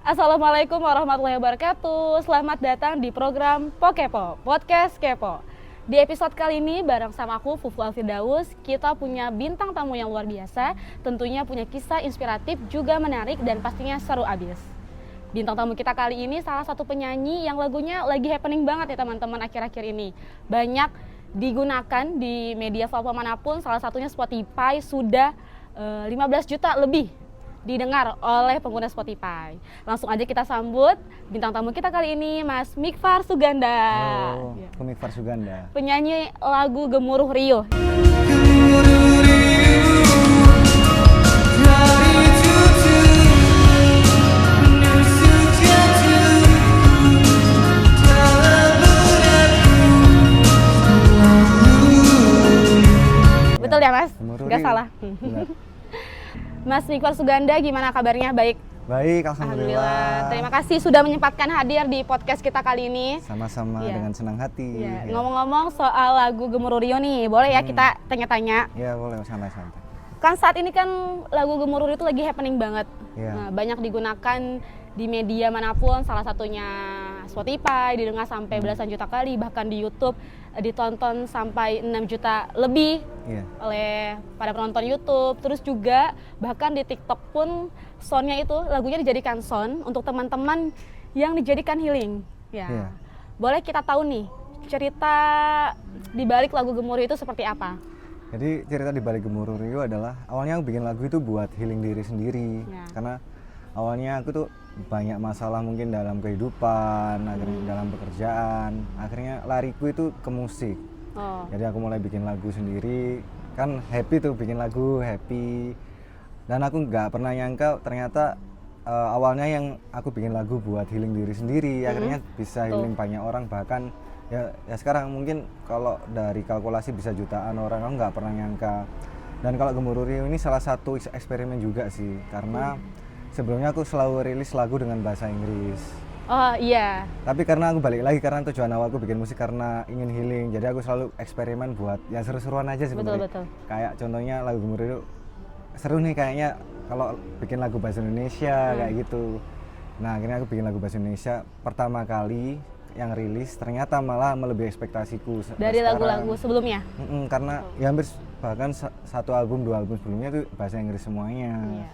Assalamualaikum warahmatullahi wabarakatuh. Selamat datang di program Pokepo, Podcast Kepo. Di episode kali ini bareng sama aku Fufu Alfirdaus, kita punya bintang tamu yang luar biasa, tentunya punya kisah inspiratif juga menarik dan pastinya seru abis. Bintang tamu kita kali ini salah satu penyanyi yang lagunya lagi happening banget ya teman-teman akhir-akhir ini. Banyak digunakan di media platform manapun, salah satunya Spotify sudah 15 juta lebih didengar oleh pengguna Spotify. Langsung aja kita sambut bintang tamu kita kali ini, Mas Mikfar Suganda. Halo, aku Mikfar Suganda. Penyanyi lagu Gemuruh Riuh. Betul ya Mas? Nggak salah. Mas Mikfar Suganda, gimana kabarnya? Baik? Baik, alhamdulillah. Terima kasih sudah menyempatkan hadir di podcast kita kali ini. Sama-sama dengan senang hati. Ya. Ngomong-ngomong soal lagu Gemuruh Riuh nih, boleh ya kita tanya-tanya? Ya boleh, santai-santai. Kan saat ini kan lagu Gemuruh Riuh itu lagi happening banget. Ya. Nah, banyak digunakan di media manapun, salah satunya Spotify, didengar sampai belasan juta kali, bahkan di YouTube ditonton sampai 6 juta lebih oleh para penonton YouTube. Terus juga bahkan di TikTok pun soundnya itu lagunya dijadikan sound untuk teman-teman yang dijadikan healing. Ya. Boleh kita tahu nih cerita di balik lagu Gemuruh itu seperti apa? Jadi cerita di balik Gemuruh Riuh adalah awalnya aku bikin lagu itu buat healing diri sendiri. Karena awalnya aku tuh banyak masalah mungkin dalam kehidupan, akhirnya dalam pekerjaan, akhirnya lariku itu ke musik. Jadi aku mulai bikin lagu sendiri, kan happy tuh bikin lagu, happy. Dan aku nggak pernah nyangka ternyata awalnya yang aku bikin lagu buat healing diri sendiri, akhirnya bisa healing banyak orang, bahkan ya sekarang mungkin kalau dari kalkulasi bisa jutaan orang, aku nggak pernah nyangka. Dan kalau Gemuruh Riuh ini salah satu eksperimen juga sih, karena sebelumnya aku selalu rilis lagu dengan bahasa Inggris. Oh iya. Tapi karena aku balik lagi, karena tujuan awalku bikin musik karena ingin healing, jadi aku selalu eksperimen buat yang seru-seruan aja sebenarnya. Betul. Kayak contohnya lagu Gemuruh Riuh, seru nih kayaknya kalau bikin lagu bahasa Indonesia kayak gitu. Nah akhirnya aku bikin lagu bahasa Indonesia pertama kali yang rilis, ternyata malah melebihi ekspektasiku dari lagu-lagu sebelumnya. Karena ya hampir bahkan satu album, dua album sebelumnya itu bahasa Inggris semuanya.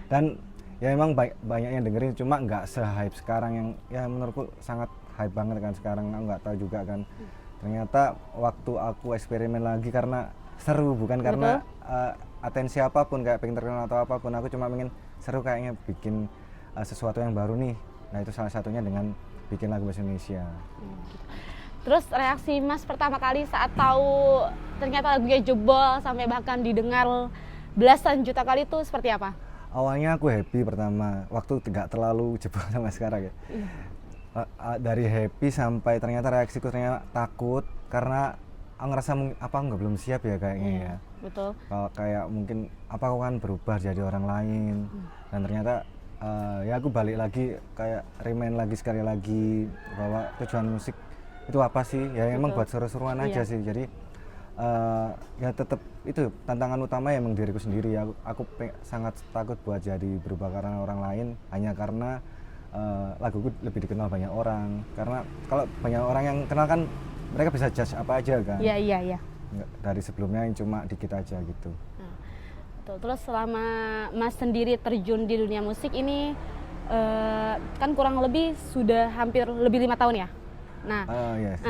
Dan ya emang banyak yang dengerin, cuma nggak se-hype sekarang yang ya menurutku sangat hype banget kan sekarang. Aku nggak tahu juga kan. Ternyata waktu aku eksperimen lagi karena seru, bukan karena atensi apapun, kayak pengen terkenal atau apapun, aku cuma pengen seru kayaknya bikin sesuatu yang baru nih. Nah itu salah satunya dengan bikin lagu bahasa Indonesia. Terus reaksi Mas pertama kali saat tahu ternyata lagunya jebol sampai bahkan didengar belasan juta kali itu seperti apa? Awalnya aku happy pertama, waktu nggak terlalu jebol sama sekarang ya. Dari happy sampai ternyata reaksiku ternyata takut, karena aku ngerasa apa nggak belum siap ya kayaknya ya. Betul. Kalau kayak mungkin apa aku kan berubah jadi orang lain, dan ternyata ya aku balik lagi kayak remind lagi sekali lagi bahwa tujuan musik itu apa sih, ya emang buat seru-seruan aja sih. Jadi ya tetap itu tantangan utama ya emang diriku sendiri. Aku sangat takut buat jadi berubah karena orang lain, hanya karena laguku lebih dikenal banyak orang. Karena kalau banyak orang yang kenal kan mereka bisa judge apa aja kan. Iya. Dari sebelumnya yang cuma dikit aja gitu. Terus selama Mas sendiri terjun di dunia musik ini kan kurang lebih sudah hampir lebih 5 tahun ya. Nah,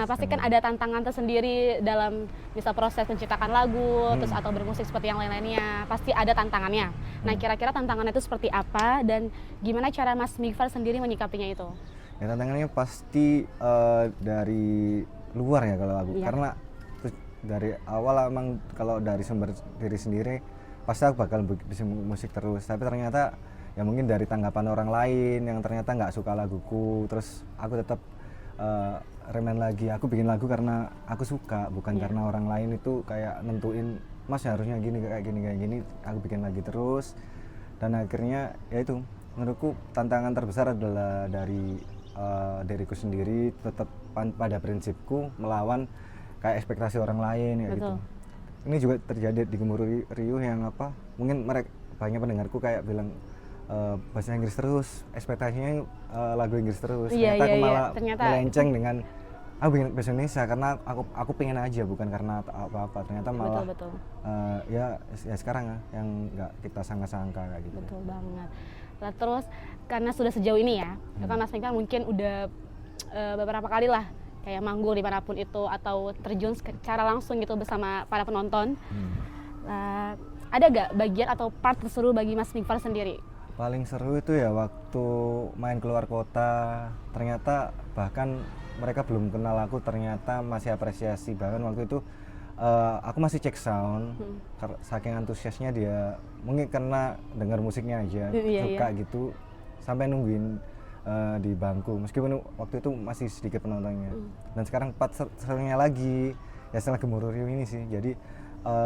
pasti kan ada tantangan tersendiri dalam misal proses menciptakan lagu, terus atau bermusik seperti yang lain-lainnya. Pasti ada tantangannya. Nah, kira-kira tantangannya itu seperti apa dan gimana cara Mas Mikfar sendiri menyikapinya itu? Ya tantangannya pasti dari luar ya kalau aku. Karena dari awal emang kalau dari sumber diri sendiri pasti aku bakal bisa musik terus, tapi ternyata ya mungkin dari tanggapan orang lain yang ternyata nggak suka laguku, terus aku tetap remen lagi, aku bikin lagu karena aku suka, bukan karena orang lain itu kayak nentuin Mas harusnya gini kayak gini, aku bikin lagi terus. Dan akhirnya ya itu menurutku tantangan terbesar adalah dari diriku sendiri, tetap pada prinsipku melawan kayak ekspektasi orang lain ya. Gitu. Ini juga terjadi di Gemuruh Riuh yang apa, mungkin mereka banyak pendengarku kayak bilang bahasa Inggris terus, ekspektasinya lagu Inggris terus. Iya, Ternyata iya, aku iya. malah Ternyata- melenceng dengan aku bikin bahasa Indonesia karena aku pengen aja, bukan karena apa-apa. Ternyata malah Betul. ya sekarang ya, yang nggak kita sangka-sangka kayak gitu. Betul banget. Nah, terus karena sudah sejauh ini ya, kan Mas Ming kan mungkin udah beberapa kali lah kayak manggung dimanapun itu atau terjun secara langsung gitu bersama para penonton. Ada gak bagian atau part terseru bagi Mas Mingfar sendiri? Paling seru itu ya waktu main keluar kota, ternyata bahkan mereka belum kenal aku, ternyata masih apresiasi. Bahkan waktu itu aku masih cek sound, saking antusiasnya dia, mungkin karena dengar musiknya aja, suka gitu, sampai nungguin di bangku, meskipun waktu itu masih sedikit penontonnya. Dan sekarang part serunya lagi, ya setelah Gemuruh Riuh ini sih, jadi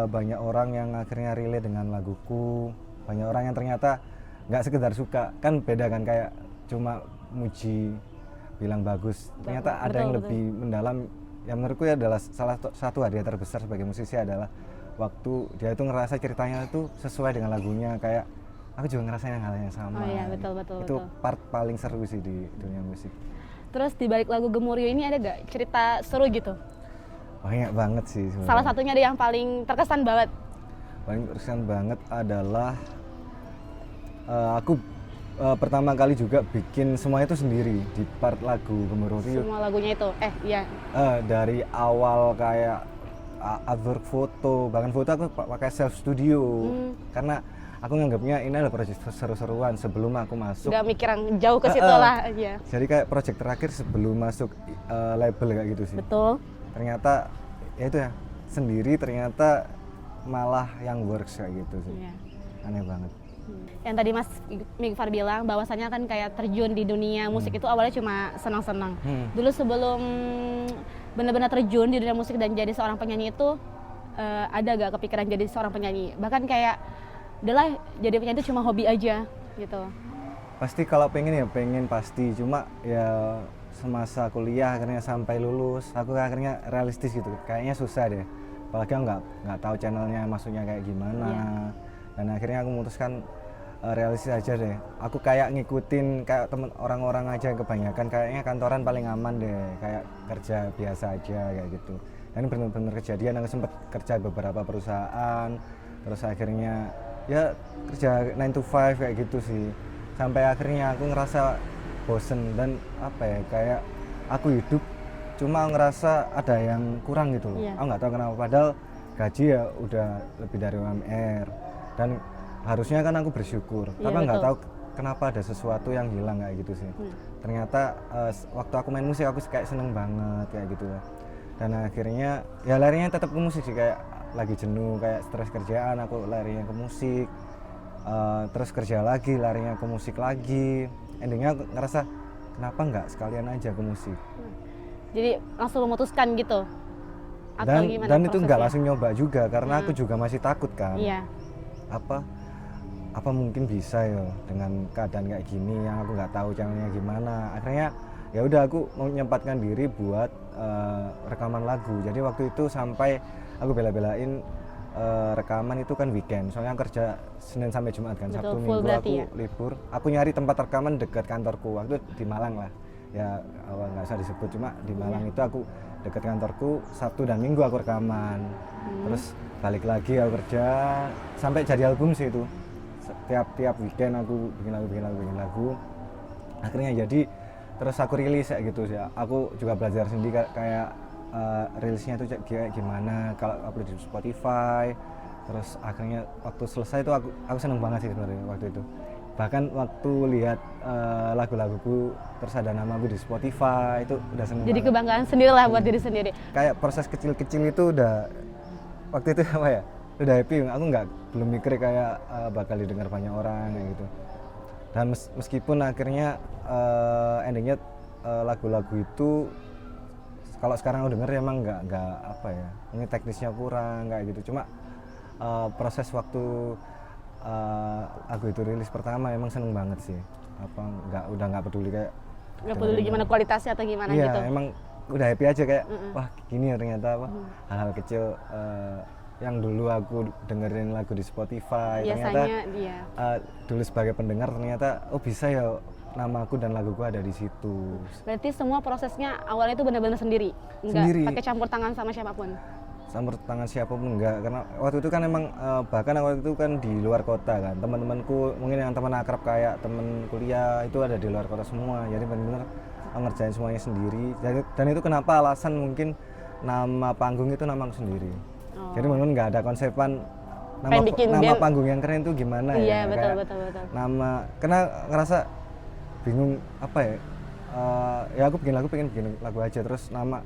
banyak orang yang akhirnya relate dengan laguku, banyak orang yang ternyata nggak sekedar suka, kan beda kan, kayak cuma muji, bilang bagus, ternyata ada yang lebih mendalam. Yang menurutku ya adalah salah satu hadiah terbesar sebagai musisi adalah waktu dia itu ngerasa ceritanya itu sesuai dengan lagunya, kayak aku juga ngerasain hal yang sama. Oh iya, betul. Itu part paling seru sih di dunia musik. Terus di balik lagu Gemuruh Riuh ini ada gak cerita seru gitu? Banyak banget sih sebenarnya. Salah satunya ada yang paling terkesan banget? Paling terkesan banget adalah aku pertama kali juga bikin semua itu sendiri di part lagu Gemuruh Riuh. Semua lagunya itu? Iya. Dari awal kayak artwork foto, bahkan foto aku pakai self studio. Karena aku nganggapnya ini adalah proyek seru-seruan sebelum aku masuk. Gak mikir yang jauh ke situ lah. Iya. Jadi kayak proyek terakhir sebelum masuk label kayak gitu sih. Betul. Ternyata ya itu ya, sendiri ternyata malah yang works kayak gitu sih. Iya. Aneh banget. Yang tadi Mas Mingfar bilang bahwasannya kan kayak terjun di dunia musik itu awalnya cuma senang-senang. Dulu sebelum benar-benar terjun di dunia musik dan jadi seorang penyanyi itu ada gak kepikiran jadi seorang penyanyi? Bahkan kayak udahlah jadi penyanyi itu cuma hobi aja gitu. Pasti kalau pengen ya pengen pasti, cuma ya semasa kuliah akhirnya sampai lulus aku akhirnya realistis gitu, kayaknya susah deh, apalagi aku nggak tahu channelnya maksudnya kayak gimana. Dan akhirnya aku memutuskan realistis aja deh, aku kayak ngikutin kayak temen orang-orang aja, kebanyakan kayaknya kantoran paling aman deh, kayak kerja biasa aja kayak gitu. Dan ini benar-benar kejadian, aku sempat kerja beberapa perusahaan, terus akhirnya ya kerja 9 to 5 kayak gitu sih, sampai akhirnya aku ngerasa bosen dan apa ya, kayak aku hidup cuma ngerasa ada yang kurang gitu loh. Aku nggak tahu kenapa, padahal gaji ya udah lebih dari UMR dan harusnya kan aku bersyukur, tapi nggak tahu kenapa ada sesuatu yang hilang kayak gitu sih. Ternyata waktu aku main musik aku kayak seneng banget kayak gitu, dan akhirnya ya larinya tetap ke musik sih, kayak lagi jenuh kayak stres kerjaan aku larinya ke musik, terus kerja lagi larinya ke musik lagi. Endingnya aku ngerasa kenapa nggak sekalian aja ke musik. Jadi langsung memutuskan gitu? Atau gimana dan itu nggak prosesnya? langsung nyoba juga karena aku juga masih takut kan. Iya. Apa mungkin bisa ya dengan keadaan kayak gini yang aku nggak tahu channelnya gimana. Akhirnya ya udah aku mau menyempatkan diri buat rekaman lagu. Jadi waktu itu sampai aku bela-belain rekaman itu kan weekend, soalnya aku kerja Senin sampai Jumat kan. Betul, Sabtu full Minggu aku ya? libur. Aku nyari tempat rekaman dekat kantorku, waktu itu di Malang lah ya, awal nggak usah disebut, cuma di Malang itu aku dekat kantorku. Sabtu dan Minggu aku rekaman, terus balik lagi aku kerja sampai jadi album sih itu. Tiap weekend aku bikin lagu, akhirnya jadi, terus aku rilis kayak gitu sih. Aku juga belajar sendiri kayak rilisnya itu kayak gimana kalau upload di Spotify. Terus akhirnya waktu selesai itu aku seneng banget sih sebenarnya waktu itu. Bahkan waktu lihat lagu-laguku terus ada namaku di Spotify, itu udah seneng Jadi banget. kebanggaan sendiri lah buat diri sendiri. Kayak proses kecil-kecil itu udah waktu itu apa ya, udah happy. Aku belum mikir kayak bakal didengar banyak orang kayak gitu. Dan meskipun akhirnya endingnya lagu-lagu itu kalau sekarang aku denger emang nggak apa ya, ini teknisnya kurang kayak gitu. Cuma proses waktu lagu itu rilis pertama emang seneng banget sih. Udah nggak peduli kayak Nggak peduli gimana kualitasnya atau gimana iya, gitu. emang udah happy aja kayak wah gini ya ternyata hal-hal kecil yang dulu aku dengerin lagu di Spotify, Biasanya ternyata dia. dulu sebagai pendengar ternyata oh bisa ya namaku dan laguku ada di situ. Berarti semua prosesnya awalnya itu benar-benar sendiri, nggak Sendiri. pakai campur tangan sama siapapun. Campur tangan siapapun enggak, karena waktu itu kan emang bahkan waktu itu kan di luar kota kan, teman-temanku mungkin yang teman akrab kayak teman kuliah itu ada di luar kota semua, jadi benar-benar ngerjain semuanya sendiri. Dan itu kenapa alasan mungkin nama panggung itu namaku sendiri. Jadi benar-benar nggak ada konsepan nama panggung yang keren itu gimana iya, ya. betul. Nama, karena ngerasa bingung apa ya. Ya aku bikin lagu pengen bikin lagu aja, terus nama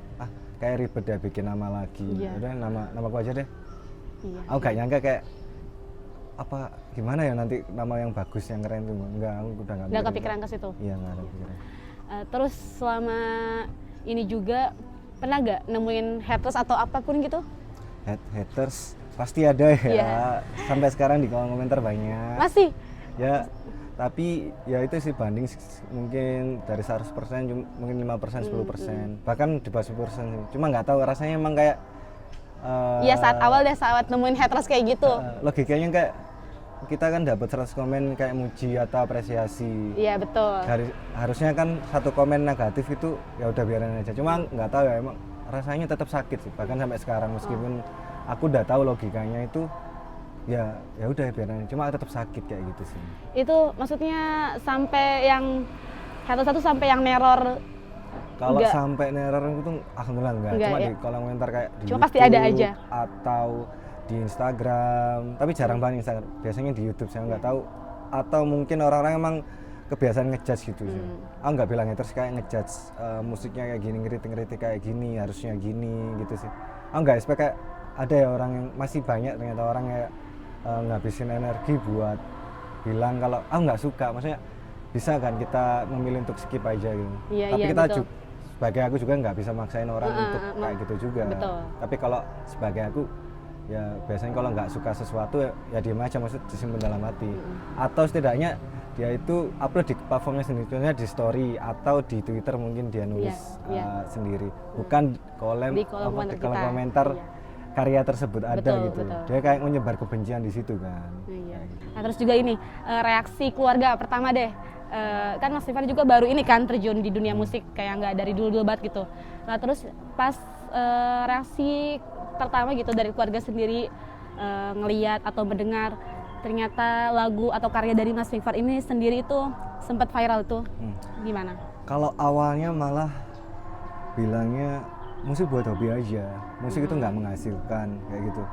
kayak ribet ya bikin nama lagi. Iya. Udah namaku aja deh. Iya. Aku gak nyangka kayak apa gimana ya nanti nama yang bagus yang keren tuh. Enggak, aku udah nggak kepikiran ke situ. Iya, nggak ada pikiran. Terus selama ini juga pernah nggak nemuin haters atau apapun gitu? Haters pasti ada ya. Iya. Sampai sekarang di kolom komentar banyak. Masih? Ya, tapi ya itu sih banding mungkin dari 100% mungkin 5%, 10%. Bahkan di bawah 10% sih. Cuma nggak tahu rasanya emang kayak Iya saat awal deh saat nemuin haters kayak gitu. Logikanya kayak kita kan dapat 100 komen kayak muji atau apresiasi. Iya betul. Harusnya kan satu komen negatif itu ya udah biarin aja. Cuma nggak tahu ya emang rasanya tetap sakit sih. Bahkan sampai sekarang meskipun aku udah tahu logikanya itu ya udah biarin aja. Cuma tetap sakit kayak gitu sih. Itu maksudnya sampai yang satu-satu sampai yang neror. Kalau Enggak. sampai neror itu alhamdulillah enggak. Cuma ya? di kolom komentar kayak di Cuma YouTube pasti ada aja. atau di Instagram, tapi jarang banget Instagram. Biasanya di YouTube saya nggak tahu. Atau mungkin orang-orang emang kebiasaan ngejudge gitu sih. Aku nggak bilang haters kayak ngejudge musiknya kayak gini, ngeritik kayak gini, harusnya gini gitu sih. Aku nggak expect kayak ada ya orang yang masih banyak ternyata orang kayak ngabisin energi buat bilang kalau aku nggak suka. Maksudnya bisa kan kita memilih untuk skip aja gitu. Iya, Tapi iya, kita betul. sebagai aku juga nggak bisa maksain orang untuk kayak gitu juga. Betul. Tapi kalau sebagai aku ya biasanya kalau nggak suka sesuatu ya diem aja, maksud disimpan dalam hati. Atau setidaknya dia itu upload di platformnya sendiri, contohnya di story atau di Twitter mungkin dia nulis sendiri, bukan Di kolom komentar Iya. karya tersebut ada Betul, gitu. betul. Dia kayak menyebar kebencian di situ kan. Iya. Nah terus juga ini reaksi keluarga pertama deh. Kan Mas Rifan juga baru ini kan terjun di dunia musik kayak nggak dari dulu banget gitu. Nah terus pas reaksi pertama gitu dari keluarga sendiri ngeliat atau mendengar ternyata lagu atau karya dari Mas Rifan ini sendiri itu sempat viral tuh, gimana? Kalau awalnya malah bilangnya musik buat hobi aja, musik itu nggak menghasilkan kayak gitu.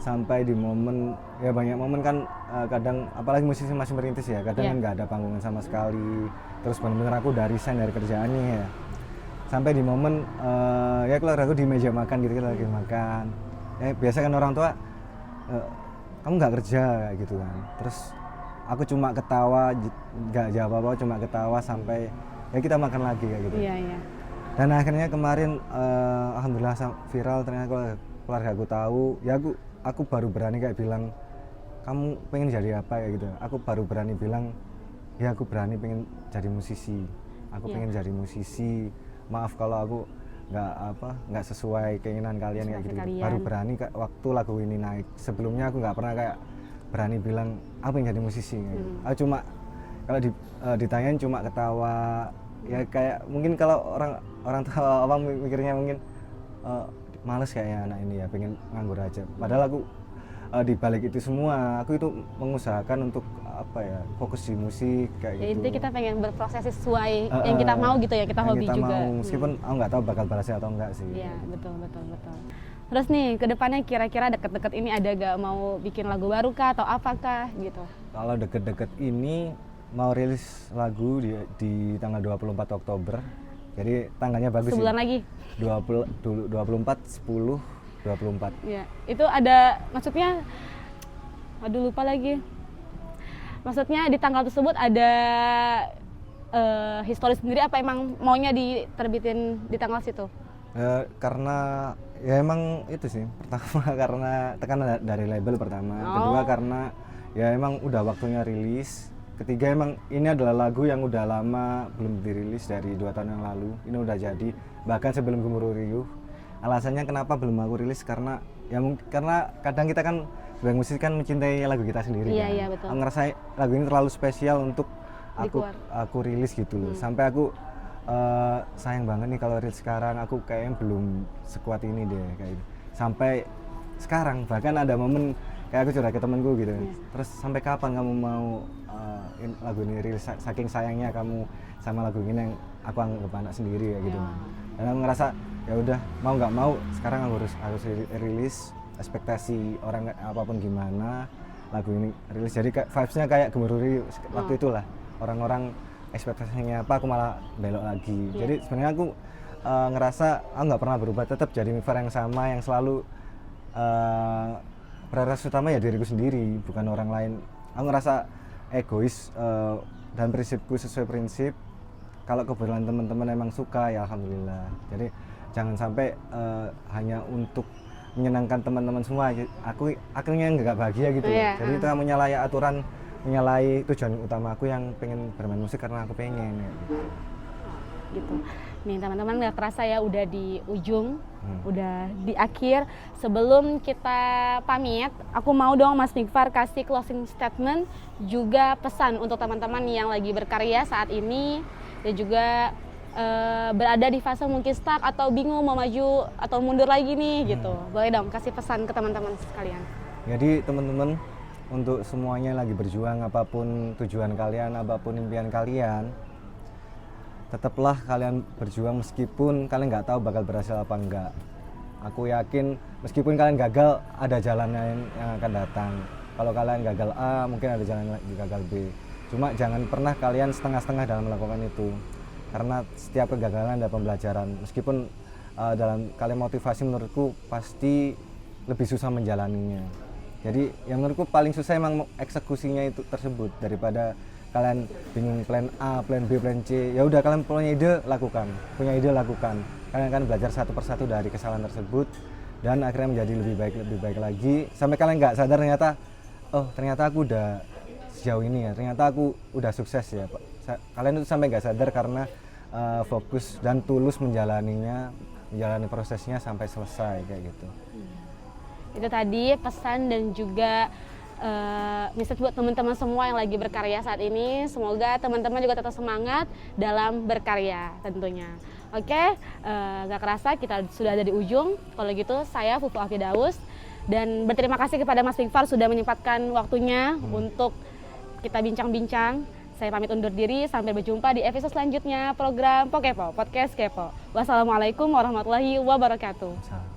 Sampai di momen ya banyak momen kan kadang apalagi musisi masih merintis ya, kadang kan nggak ada panggungan sama sekali. Terus benar-benar aku udah resign dari kerjaannya ya. Sampai di momen ya keluarga aku di meja makan gitu, kita lagi makan. Biasa kan orang tua kamu nggak kerja kayak gitu kan. Terus aku cuma ketawa, nggak jawab apa-apa, cuma ketawa sampai ya kita makan lagi kayak gitu. Iya, iya. Dan akhirnya kemarin alhamdulillah viral, ternyata keluarga aku tahu. Ya aku baru berani kayak bilang, kamu pengen jadi apa ya gitu. Aku baru berani bilang, ya aku berani pengen jadi musisi. Aku pengen jadi musisi. Maaf kalau aku nggak sesuai keinginan kalian kayak gitu. Baru berani waktu lagu ini naik. Sebelumnya aku nggak pernah kayak berani bilang aku pengen jadi musisi. Aku cuma kalau ditanyain cuma ketawa. Ya kayak mungkin kalau orang tua apa mikirnya mungkin males kayaknya anak ini ya, pengen nganggur aja. Padahal aku di balik itu semua aku itu mengusahakan untuk apa ya, fokus di musik kayak Ya, gitu. intinya kita pengen berproses sesuai yang kita mau gitu ya, kita yang hobi kita juga. mau, meskipun aku nggak tahu bakal balasnya atau enggak sih. Iya, betul. Terus nih, kedepannya kira-kira deket-deket ini ada gak mau bikin lagu baru kah atau apakah gitu? Kalau deket-deket ini mau rilis lagu di tanggal 24 Oktober. Jadi tanggalnya bagus sih. Sebulan lagi? 24, 10, 24. Iya, itu ada maksudnya, aduh lupa lagi. Maksudnya di tanggal tersebut ada historis sendiri apa emang maunya diterbitin di tanggal situ? Karena ya emang itu sih, pertama karena tekanan dari label pertama, kedua karena ya emang udah waktunya rilis, ketiga emang ini adalah lagu yang udah lama belum dirilis dari 2 tahun yang lalu, ini udah jadi bahkan sebelum Gemuruh Riuh. alasannya kenapa belum aku rilis karena ya karena kadang kita kan sebagai musisi kan mencintai lagu kita sendiri Iya, kan. iya, betul. Aku ngerasa lagu ini terlalu spesial untuk aku rilis gitu loh. Sampai aku sayang banget nih kalau rilis sekarang, aku kayaknya belum sekuat ini deh kayak gitu. Sampai sekarang bahkan ada momen kayak aku curhat ke temenku gitu. Terus sampai kapan kamu mau lagu ini rilis, saking sayangnya kamu sama lagu ini yang aku anggap anak sendiri ya gitu. Dan aku ngerasa ya udah mau nggak mau sekarang aku harus rilis, ekspektasi orang apapun gimana lagu ini rilis, jadi vibes-nya kayak Gemuruh waktu itulah, orang-orang ekspektasinya apa aku malah belok lagi. Jadi sebenarnya aku ngerasa aku nggak pernah berubah, tetap jadi Mifar yang sama, yang selalu prioritas utama ya diriku sendiri, bukan orang lain. Aku ngerasa egois dan prinsipku sesuai prinsip. Kalau kebetulan teman-teman emang suka ya alhamdulillah. Jadi jangan sampai hanya untuk menyenangkan teman-teman semua, aku akhirnya nggak bahagia gitu. Jadi itu menyalahi aturan, menyalahi tujuan utama aku yang pengen bermain musik karena aku pengen ya. Gitu. Nih teman-teman, nggak kerasa ya udah di ujung, udah di akhir. Sebelum kita pamit, aku mau dong Mas Mifar kasih closing statement juga pesan untuk teman-teman yang lagi berkarya saat ini dan juga berada di fase mungkin stuck atau bingung mau maju atau mundur lagi nih gitu. Boleh dong kasih pesan ke teman-teman sekalian. Jadi teman-teman, untuk semuanya yang lagi berjuang, apapun tujuan kalian, apapun impian kalian, tetaplah kalian berjuang meskipun kalian nggak tahu bakal berhasil apa enggak. Aku yakin meskipun kalian gagal, ada jalan lain yang akan datang. Kalau kalian gagal A, mungkin ada jalan lagi gagal B. Cuma jangan pernah kalian setengah-setengah dalam melakukan itu. Karena setiap kegagalan ada pembelajaran. Meskipun dalam kalian motivasi, menurutku pasti lebih susah menjalaninya. Jadi yang menurutku paling susah emang eksekusinya itu tersebut, daripada kalian bingung plan A, plan B, plan C. Ya udah, kalian punya ide lakukan, kalian akan belajar satu persatu dari kesalahan tersebut dan akhirnya menjadi lebih baik lagi, sampai kalian nggak sadar ternyata aku udah sejauh ini ya, ternyata aku udah sukses ya Pak. Kalian itu sampai nggak sadar karena fokus dan tulus menjalani prosesnya sampai selesai kayak gitu. Itu tadi pesan dan juga message buat teman-teman semua yang lagi berkarya saat ini. Semoga teman-teman juga tetap semangat dalam berkarya tentunya. Oke, gak kerasa kita sudah ada di ujung. Kalau gitu saya Fufu Alfidaus dan berterima kasih kepada Mas Mifar sudah menyempatkan waktunya untuk kita bincang-bincang. Saya pamit undur diri, sampai berjumpa di episode selanjutnya program Pokepo, Podcast Kepo. Wassalamualaikum warahmatullahi wabarakatuh.